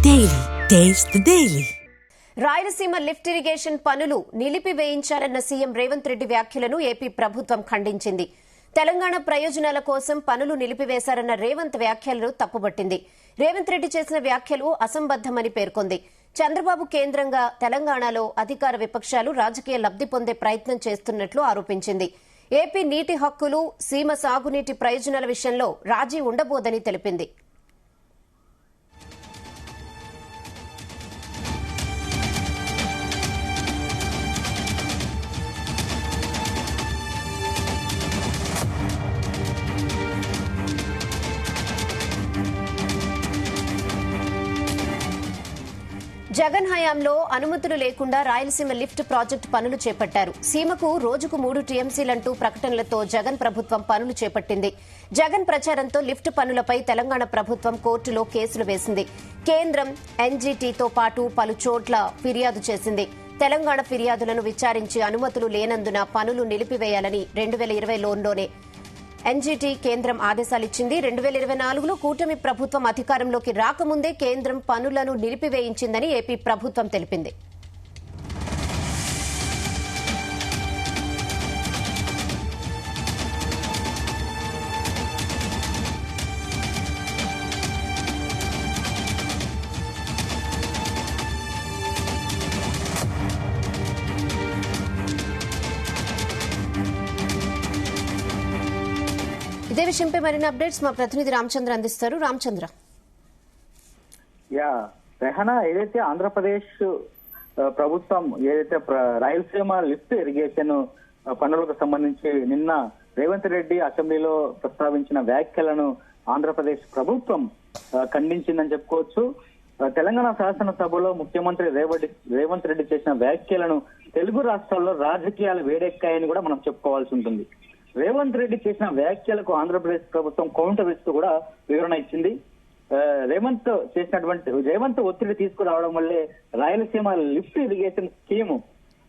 Daily. Taste the Daily. Rayalaseema lift irrigation పనులు నిలిపివేయించారన్న CM Revanth Reddy వ్యాఖ్యలను AP ప్రభుత్వం ఖండించింది. తెలంగాణ ప్రయోజనాల కోసం పనులు నిలిపివేశారన్న రేవంత్ వ్యాఖ్యలను తప్పుబట్టింది. రేవంత్ రెడ్డి చేసిన వ్యాఖ్యలు అసంబద్దమని పేర్కొంది. చంద్రబాబు కేంద్రంగా తెలంగాణలో అధికార విపక్షాలు రాజకీయ లబ్ది పొందే ప్రయత్నం చేస్తున్నట్లు ఆరోపించింది. ఏపీ నీటి హక్కులు, సీమ సాగునీటి ప్రయోజనాల విషయంలో రాజీ ఉండబోదని తెలిపింది. జగన్ హయాంలో అనుమతులు లేకుండా రాయలసీమ లిఫ్ట్ ప్రాజెక్టు పనులు చేపట్టారు. సీమకు రోజుకు 3 టీఎంసీలంటూ ప్రకటనలతో జగన్ ప్రభుత్వం పనులు చేపట్టింది. జగన్ ప్రచారంతో లిఫ్ట్ పనులపై తెలంగాణ ప్రభుత్వం కోర్టులో కేసులు వేసింది. కేంద్రం ఎన్జీటీతో పాటు పలు చోట్ల ఫిర్యాదు చేసింది. తెలంగాణ ఫిర్యాదులను విచారించి అనుమతులు లేనందున పనులు నిలిపివేయాలని 2020లోనే ఎన్జీటీ కేంద్రం ఆదేశాలిచ్చింది. 2024లో కూటమి ప్రభుత్వం అధికారంలోకి రాకముందే కేంద్రం పనులను నిలిపివేయించిందని ఏపీ ప్రభుత్వం తెలిపింది. ఇదే విషయంపై మరిన్ని అప్డేట్స్ మా ప్రతినిధి రామచంద్ర అందిస్తారు. రామచంద్ర, రెహనా, ఏదైతే ఆంధ్రప్రదేశ్ ప్రభుత్వం ఏదైతే రాయలసీమ లిఫ్ట్ ఇరిగేషన్ పనులకు సంబంధించి నిన్న రేవంత్ రెడ్డి అసెంబ్లీలో ప్రస్తావించిన వ్యాఖ్యలను ఆంధ్రప్రదేశ్ ప్రభుత్వం ఖండించిందని చెప్పుకోవచ్చు. తెలంగాణ శాసనసభలో ముఖ్యమంత్రి రేవంత్ రెడ్డి చేసిన వ్యాఖ్యలను తెలుగు రాష్ట్రాల్లో రాజకీయాలు వేడెక్కాయని కూడా మనం చెప్పుకోవాల్సి ఉంటుంది. రేవంత్ రెడ్డి చేసిన వ్యాఖ్యలకు ఆంధ్రప్రదేశ్ ప్రభుత్వం కౌంటర్ ఇస్తూ కూడా వివరణ ఇచ్చింది. రేవంత్ ఒత్తిడి తీసుకురావడం వల్లే రాయలసీమ లిఫ్ట్ ఇరిగేషన్ స్కీమ్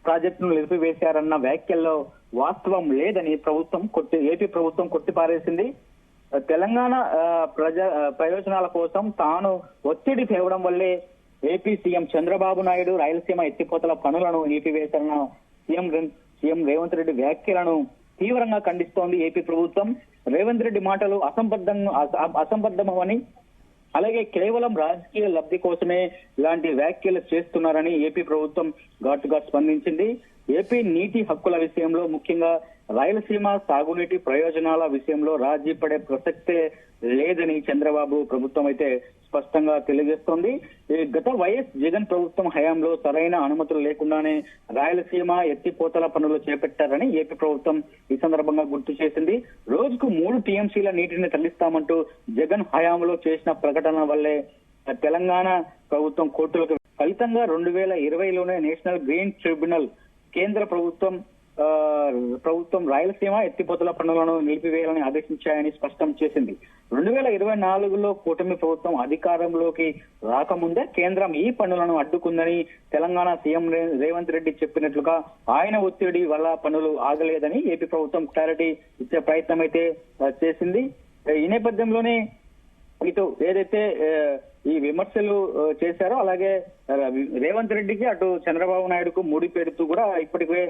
ప్రాజెక్టును నిలిపివేశారన్న వ్యాఖ్యల్లో వాస్తవం లేదని ఏపీ ప్రభుత్వం కొట్టిపారేసింది. తెలంగాణ ప్రయోజనాల కోసం తాను ఒత్తిడి తేవడం వల్లే ఏపీ సీఎం చంద్రబాబు నాయుడు రాయలసీమ ఎత్తిపోతల పనులను నిలిపివేశారన్న సీఎం రేవంత్ రెడ్డి వ్యాఖ్యలను తీవ్రంగా ఖండిస్తోంది ఏపీ ప్రభుత్వం. రేవంత్ రెడ్డి మాటలు అసంబద్ధమని, అలాగే కేవలం రాజకీయ లబ్ధి కోసమే ఇలాంటి వ్యాఖ్యలు చేస్తున్నారని ఏపీ ప్రభుత్వం ఘాటుగా స్పందించింది. ఏపీ నీటి హక్కుల విషయంలో, ముఖ్యంగా రాయలసీమ సాగునీటి ప్రయోజనాల విషయంలో రాజీ పడే ప్రసక్తే లేదని చంద్రబాబు ప్రభుత్వం అయితే స్పష్టంగా తెలియజేస్తోంది. గత వైఎస్ జగన్ ప్రభుత్వం హయాంలో సరైన అనుమతులు లేకుండానే రాయలసీమ ఎత్తిపోతల పనులు చేపట్టారని ఏపీ ప్రభుత్వం ఈ సందర్భంగా గుర్తు చేసింది. రోజుకు 3 టీఎంసీల నీటిని తరలిస్తామంటూ జగన్ హయాంలో చేసిన ప్రకటన వల్లే తెలంగాణ ప్రభుత్వం కోర్టులకు ఫలితంగా 2020లోనే నేషనల్ గ్రీన్ ట్రిబ్యునల్ కేంద్ర ప్రభుత్వం రాయలసీమ ఎత్తిపోతల పనులను నిలిపివేయాలని ఆదేశించాయని స్పష్టం చేసింది. 2024లో కూటమి ప్రభుత్వం అధికారంలోకి రాకముందే కేంద్రం ఈ పనులను అడ్డుకుందని తెలంగాణ సీఎం రేవంత్ రెడ్డి చెప్పినట్లుగా ఆయన ఒత్తిడి వల్ల పనులు ఆగలేదని ఏపీ ప్రభుత్వం క్లారిటీ ఇచ్చే ప్రయత్నం అయితే చేసింది. ఈ నేపథ్యంలోనే ఇటు ఏదైతే ఈ విమర్శలు చేశారో, అలాగే రేవంత్ రెడ్డికి అటు చంద్రబాబు నాయుడుకు ముడి పెడుతూ కూడా ఇప్పటికే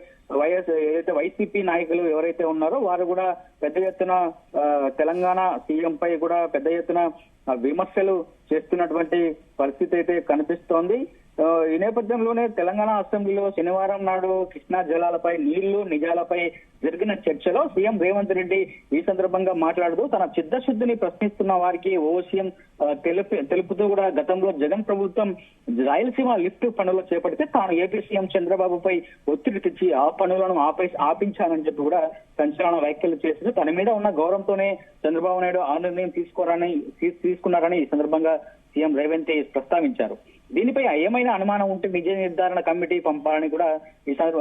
ఏదైతే వైసీపీ నాయకులు ఎవరైతే ఉన్నారో వారు కూడా పెద్ద ఎత్తున తెలంగాణ సీఎం పై కూడా పెద్ద ఎత్తున విమర్శలు చేస్తున్నటువంటి పరిస్థితి అయితే కనిపిస్తోంది. ఈ నేపథ్యంలోనే తెలంగాణ అసెంబ్లీలో శనివారం నాడు కృష్ణా జలాలపై నీళ్లు నిజాలపై జరిగిన చర్చలో సీఎం రేవంత్ రెడ్డి ఈ సందర్భంగా మాట్లాడుతూ తన చిత్తశుద్ధిని ప్రశ్నిస్తున్న వారికి ఓసీఎం తెలుపుతూ కూడా గతంలో జగన్ ప్రభుత్వం రాయలసీమ లిఫ్ట్ పనులు చేపడితే తాను ఏపీ సీఎం చంద్రబాబుపై ఒత్తిడి తెచ్చి ఆ పనులను ఆపించానని చెప్పి కూడా సంచలన వ్యాఖ్యలు చేస్తూ తన మీద ఉన్న గౌరవంతోనే చంద్రబాబు నాయుడు ఆ నిర్ణయం తీసుకున్నారని ఈ సందర్భంగా సీఎం రేవంత్ ప్రస్తావించారు. దీనిపై ఏమైనా అనుమానం ఉంటే నిజ నిర్ధారణ కమిటీ పంపాలని కూడా ఈసారి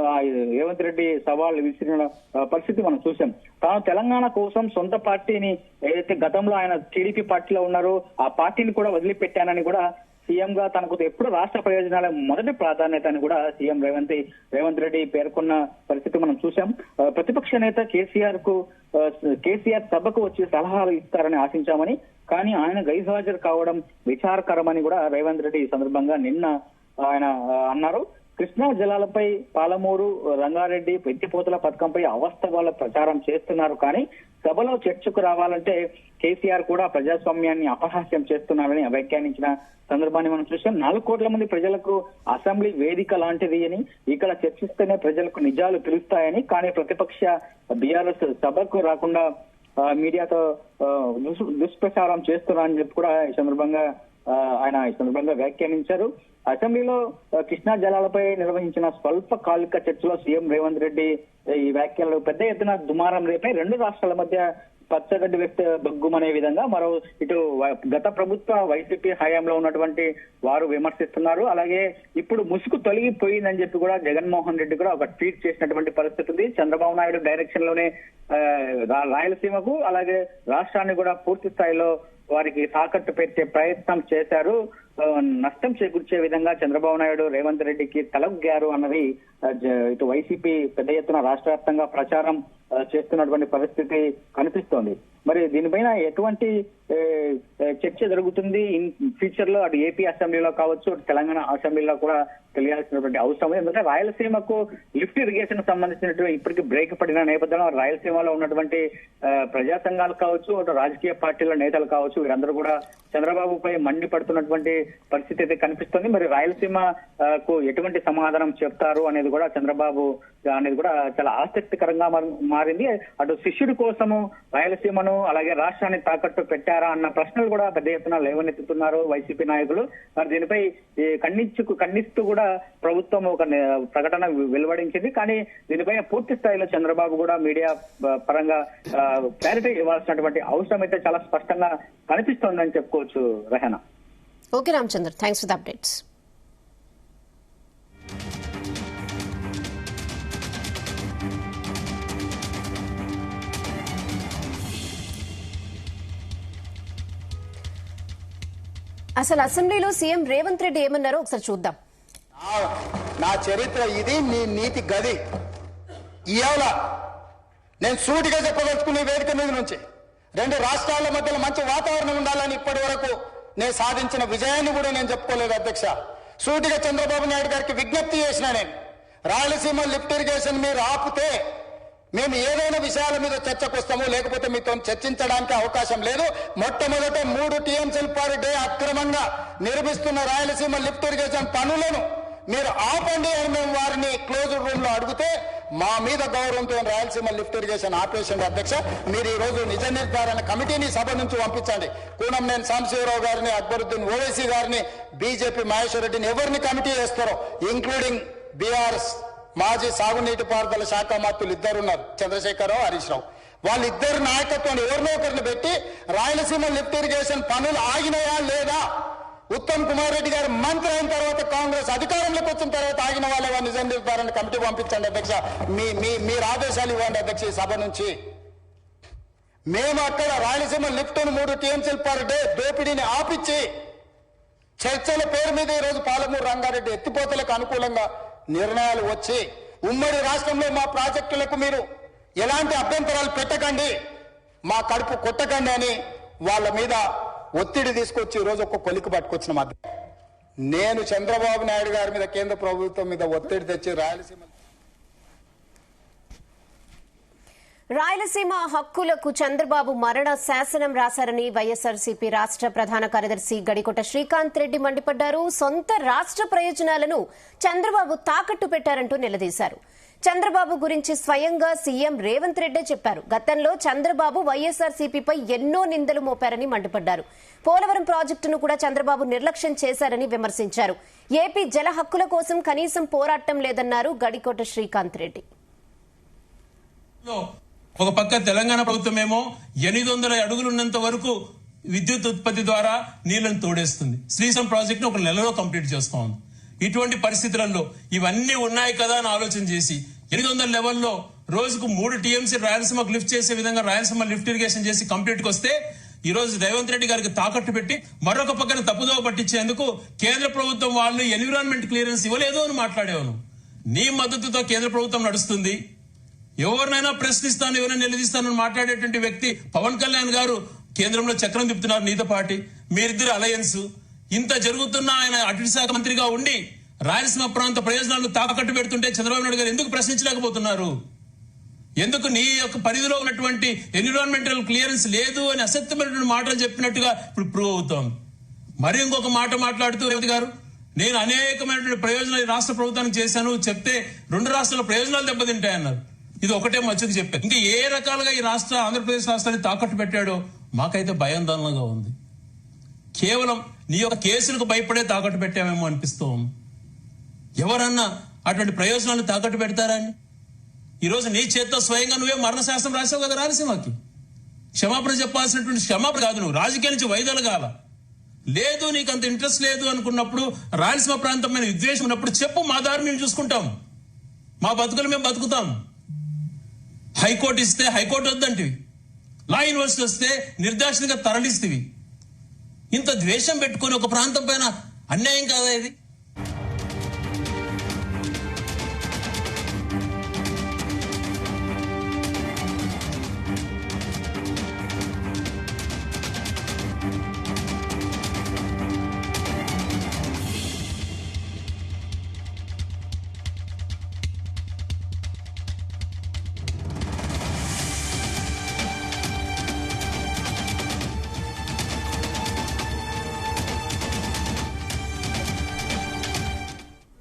రేవంత్ రెడ్డి సవాల్ విసిరిన పరిస్థితి మనం చూసాం. తాను తెలంగాణ కోసం సొంత పార్టీని ఏదైతే గతంలో ఆయన టీడీపీ పార్టీలో ఉన్నారో ఆ పార్టీని కూడా వదిలిపెట్టానని కూడా సీఎం గా తనకు ఎప్పుడు రాష్ట్ర ప్రయోజనాల మొదటి ప్రాధాన్యత అని కూడా సీఎం రేవంత్ రెడ్డి పేర్కొన్న పరిస్థితి మనం చూసాం. ప్రతిపక్ష నేత కేసీఆర్ సభకు వచ్చి సలహాలు ఇస్తారని ఆశించామని, కానీ ఆయన గైర్హాజరు కావడం విచారకరమని కూడా రేవంత్ రెడ్డి ఈ సందర్భంగా నిన్న ఆయన అన్నారు. కృష్ణా జలాలపై పాలమూరు రంగారెడ్డి ఎత్తిపోతల పథకంపై అవాస్తవాల ప్రచారం చేస్తున్నారు, కానీ సభలో చర్చకు రావాలంటే కేసీఆర్ కూడా ప్రజాస్వామ్యాన్ని అపహాస్యం చేస్తున్నారని వ్యాఖ్యానించిన సందర్భాన్ని మనం చూసాం. 4 కోట్ల మంది ప్రజలకు అసెంబ్లీ వేదిక లాంటిది అని, ఇక్కడ చర్చిస్తేనే ప్రజలకు నిజాలు తెలుస్తాయని, కానీ ప్రతిపక్ష బీఆర్ఎస్ సభకు రాకుండా మీడియాతో దుష్ప్రచారం చేస్తున్నారని చెప్పి కూడా ఈ సందర్భంగా వ్యాఖ్యానించారు. అసెంబ్లీలో కృష్ణా జలాలపై నిర్వహించిన స్వల్పకాలిక చర్చలో సీఎం రేవంత్ రెడ్డి ఈ వ్యాఖ్యలు పెద్ద ఎత్తున దుమారం రేపై 2 రాష్ట్రాల మధ్య పచ్చగడ్డి వ్యక్తి బగ్గుమనే విధంగా మరో ఇటు గత ప్రభుత్వ వైసీపీ హయాంలో ఉన్నటువంటి వారు విమర్శిస్తున్నారు. అలాగే ఇప్పుడు ముసుగు తొలగిపోయిందని చెప్పి కూడా జగన్మోహన్ రెడ్డి కూడా ఒక ట్వీట్ చేసినటువంటి పరిస్థితి ఉంది. చంద్రబాబు నాయుడు డైరెక్షన్ లోనే రాయలసీమకు అలాగే రాష్ట్రాన్ని కూడా పూర్తి స్థాయిలో వారికి తాకట్టు పెట్టే ప్రయత్నం చేశారు. నష్టం చేకూర్చే విధంగా చంద్రబాబు నాయుడు రేవంత్ రెడ్డికి తలొగ్గారు అన్నది ఇటు వైసీపీ పెద్ద ఎత్తున రాష్ట్ర వ్యాప్తంగా ప్రచారం చేస్తున్నటువంటి పరిస్థితి కనిపిస్తోంది. మరి దీనిపైన ఎటువంటి చర్చ జరుగుతుంది ఇన్ ఫ్యూచర్ లో, అటు ఏపీ అసెంబ్లీలో కావచ్చు, అటు తెలంగాణ అసెంబ్లీలో కూడా తెలియాల్సినటువంటి అవసరం. ఎందుకంటే రాయలసీమకు లిఫ్ట్ ఇరిగేషన్ సంబంధించినటువంటి ఇప్పటికీ బ్రేక్ పడిన నేపథ్యంలో రాయలసీమలో ఉన్నటువంటి ప్రజా సంఘాలు కావచ్చు, అటు రాజకీయ పార్టీల నేతలు కావచ్చు, వీరందరూ కూడా చంద్రబాబుపై మండిపడుతున్నటువంటి పరిస్థితి అయితే కనిపిస్తుంది. మరి రాయలసీమకు ఎటువంటి సమాధానం చెప్తారు అనేది కూడా చంద్రబాబు అనేది కూడా చాలా ఆసక్తికరంగా మారింది. అటు శిష్యుడి కోసము రాయలసీమను అలాగే రాష్ట్రాన్ని తాకట్టు పెట్టారా అన్న ప్రశ్నలు కూడా పెద్ద ఎత్తున లేవనెత్తుతున్నారు వైసీపీ నాయకులు. మరి దీనిపై ఖండిస్తూ కూడా ప్రభుత్వం ఒక ప్రకటన వెలువడించింది. కానీ దీనిపై పూర్తి స్థాయిలో చంద్రబాబు కూడా మీడియా పరంగా క్లారిటీ ఇవ్వాల్సినటువంటి అవసరం అయితే చాలా స్పష్టంగా కనిపిస్తోందని చెప్పుకోవచ్చు. Rehana. Okay Ramachandra, thanks for the updates. అసలు అసెంబ్లీలో సీఎం రేవంత్ రెడ్డి ఏమన్నారో ఒకసారి చూద్దాం. నా చరిత్ర ఇది, నీ నీతి గది. ఇవాళ నేను సూటిగా చెప్పదలుచుకునే వేదిక మీద నుంచి 2 రాష్ట్రాల మధ్యలో మంచి వాతావరణం ఉండాలని ఇప్పటి వరకు నేను సాధించిన విజయాన్ని కూడా నేను చెప్పుకోలేదు అధ్యక్ష. సూటిగా చంద్రబాబు నాయుడు గారికి విజ్ఞప్తి చేసిన నేను, రాయలసీమ లిఫ్ట్ ఇరిగేషన్ మీరు ఆపితే మేము ఏదైనా విషయాల మీద చర్చకు వస్తాము, లేకపోతే మీతో చర్చించడానికి అవకాశం లేదు. మొట్టమొదట 3 టీఎంసీల పర్ డే అక్రమంగా నిర్మిస్తున్న రాయలసీమ లిఫ్ట్ ఇరిగేషన్ పనులను మీరు ఆపండి అని మేము వారిని క్లోజ్డ్ రూమ్ లో అడిగితే మా మీద గౌరవంతో రాయలసీమ లిఫ్ట్ ఇరిగేషన్ ఆపేషన్ అధ్యక్ష. మీరు ఈ రోజు నిజ నిర్ధారణ కమిటీని సభ నుంచి పంపించండి. కూనంనేని సాంబశివరావు గారిని, అక్బరుద్దీన్ ఓవైసీ గారిని, బీజేపీ మహేశ్వర్ రెడ్డిని ఎవరిని కమిటీ చేస్తారో, ఇంక్లూడింగ్ బీఆర్ఎస్ మాజీ సాగునీటి పారుదల శాఖ మంత్రులు 2 ఉన్నారు, చంద్రశేఖరరావు, హరీష్ రావు. వాళ్ళిద్దరు నాయకత్వాన్ని ఎవరినో ఒకరిని పెట్టి రాయలసీమ లిఫ్ట్ ఇరిగేషన్ పనులు ఆగినాయా లేదా, ఉత్తమ్ కుమార్ రెడ్డి గారు మంత్రి అయిన తర్వాత కాంగ్రెస్ అధికారంలోకి వచ్చిన తర్వాత ఆగిన వాళ్ళ నిజ నిర్ధారణ కమిటీ పంపించండి అధ్యక్ష. మీరు ఆదేశాలు ఇవ్వండి అధ్యక్ష ఈ సభ నుంచి. మేము అక్కడ రాయలసీమ లిఫ్ట్ 3 టీఎంసీల పర్ డే దోపిడీని ఆపిచ్చి చర్చల పేరు మీద ఈరోజు పాలమూరు రంగారెడ్డి ఎత్తిపోతలకు అనుకూలంగా నిర్ణయాలు వచ్చి ఉమ్మడి రాష్ట్రంలో మా ప్రాజెక్టులకు మీరు ఎలాంటి అభ్యంతరాలు పెట్టకండి, మా కడుపు కొట్టకండి అని వాళ్ళ మీద ఒత్తిడి తీసుకొచ్చి ఈరోజు ఒక కొలికి పట్టుకొచ్చిన మధ్య నేను చంద్రబాబు నాయుడు గారి మీద, కేంద్ర ప్రభుత్వం మీద ఒత్తిడి తెచ్చి రాయలసీమ హక్కులకు చంద్రబాబు మరణ శాసనం రాశారని వైఎస్ఆర్సీపీ రాష్ట్ర ప్రధాన కార్యదర్శి గడికోట శ్రీకాంత్ రెడ్డి మండిపడ్డారు. సొంత రాష్ట్ర ప్రయోజనాలను చంద్రబాబు తాకట్టు పెట్టారంటూ నిలదీశారు. చంద్రబాబు గురించి స్వయంగా సీఎం రేవంత్ రెడ్డే చెప్పారు. గతంలో చంద్రబాబు వైఎస్ఆర్సీపీపై ఎన్నో నిందలు మోపారని మండిపడ్డారు. పోలవరం ప్రాజెక్టును కూడా చంద్రబాబు నిర్లక్ష్యం చేశారని విమర్శించారు. ఏపీ జల హక్కుల కోసం కనీసం పోరాటం లేదన్నారు గడికోట శ్రీకాంత్ రెడ్డి. ఒక పక్క తెలంగాణ ప్రభుత్వం ఏమో 800 అడుగులున్నంత వరకు విద్యుత్ ఉత్పత్తి ద్వారా నీళ్లను తోడేస్తుంది. శ్రీశైలం ప్రాజెక్ట్ ను 1 నెలలో కంప్లీట్ చేస్తా ఉంది. ఇటువంటి పరిస్థితులలో ఇవన్నీ ఉన్నాయి కదా అని ఆలోచన చేసి 800 లెవెల్లో రోజుకు 3 టీఎంసీ రాయలసీమకు లిఫ్ట్ చేసే విధంగా రాయలసీమ లిఫ్ట్ ఇరిగేషన్ చేసి కంప్లీట్ కి వస్తే ఈ రోజు రేవంత్ రెడ్డి గారికి తాకట్టు పెట్టి మరొక పక్కన తప్పుదోవ పట్టించేందుకు కేంద్ర ప్రభుత్వం వాళ్ళు ఎన్విరాన్మెంట్ క్లియరెన్స్ ఇవ్వలేదు అని మాట్లాడేవాను. నీ మద్దతుతో కేంద్ర ప్రభుత్వం నడుస్తుంది. ఎవరినైనా ప్రశ్నిస్తాను, ఎవరైనా నిలదీస్తానని మాట్లాడేటువంటి వ్యక్తి పవన్ కళ్యాణ్ గారు కేంద్రంలో చక్రం తిప్పుతున్నారు నీతో పాటి. మీరిద్దరు అలయన్స్. ఇంత జరుగుతున్న ఆయన అటవీ శాఖ మంత్రిగా ఉండి రాయలసీమ ప్రాంత ప్రయోజనాలను తాకట్టు పెడుతుంటే చంద్రబాబు నాయుడు గారు ఎందుకు ప్రశ్నించలేకపోతున్నారు? ఎందుకు నీ యొక్క పరిధిలో ఉన్నటువంటి ఎన్విరాన్మెంటల్ క్లియరెన్స్ లేదు అని అసత్యమైనటువంటి మాటలు చెప్పినట్టుగా ఇప్పుడు ప్రూవ్ అవుతోంది. మరి ఇంకొక మాట మాట్లాడుతూ రేవంత్ గారు, నేను అనేకమైనటువంటి ప్రయోజనాలు ఈ రాష్ట్ర ప్రభుత్వానికి చేశాను చెప్తే 2 రాష్ట్రాల ప్రయోజనాలు దెబ్బతింటాయన్నారు. ఇది ఒకటే మచ్చుకు చెప్పారు. ఇంకా ఏ రకాలుగా ఈ ఆంధ్రప్రదేశ్ రాష్ట్రాన్ని తాకట్టు పెట్టాడో మాకైతే భయాందోళనగా ఉంది. కేవలం నీ యొక్క కేసులకు భయపడే తాకట్టు పెట్టామేమో అనిపిస్తూ ఉంది. ఎవరన్నా అటువంటి ప్రయోజనాలను తాకట్టు పెడతారా అండి? ఈరోజు నీ చేత్తో స్వయంగా నువ్వే మరణ శాస్త్రం రాసావు కదా రాయలసీమకి. క్షమాపణ చెప్పాల్సినటువంటి క్షమాపణ కాదు, నువ్వు రాజకీయాల నుంచి వైదొలగాల. లేదు నీకు అంత ఇంట్రెస్ట్ లేదు అనుకున్నప్పుడు, రాయలసీమ ప్రాంతం మీద విద్వేషం ఉన్నప్పుడు చెప్పు, మా దారి మేము చూసుకుంటాం, మా బతుకులు మేము బతుకుతాం. హైకోర్టు ఇస్తే హైకోర్టు వద్దంటివి, లా యూనివర్సిటీ వస్తే నిర్దాక్షిణ్యంగా తరలిస్తేవి. ఇంత ద్వేషం పెట్టుకుని ఒక ప్రాంతం పైన అన్యాయం కాదా ఇది?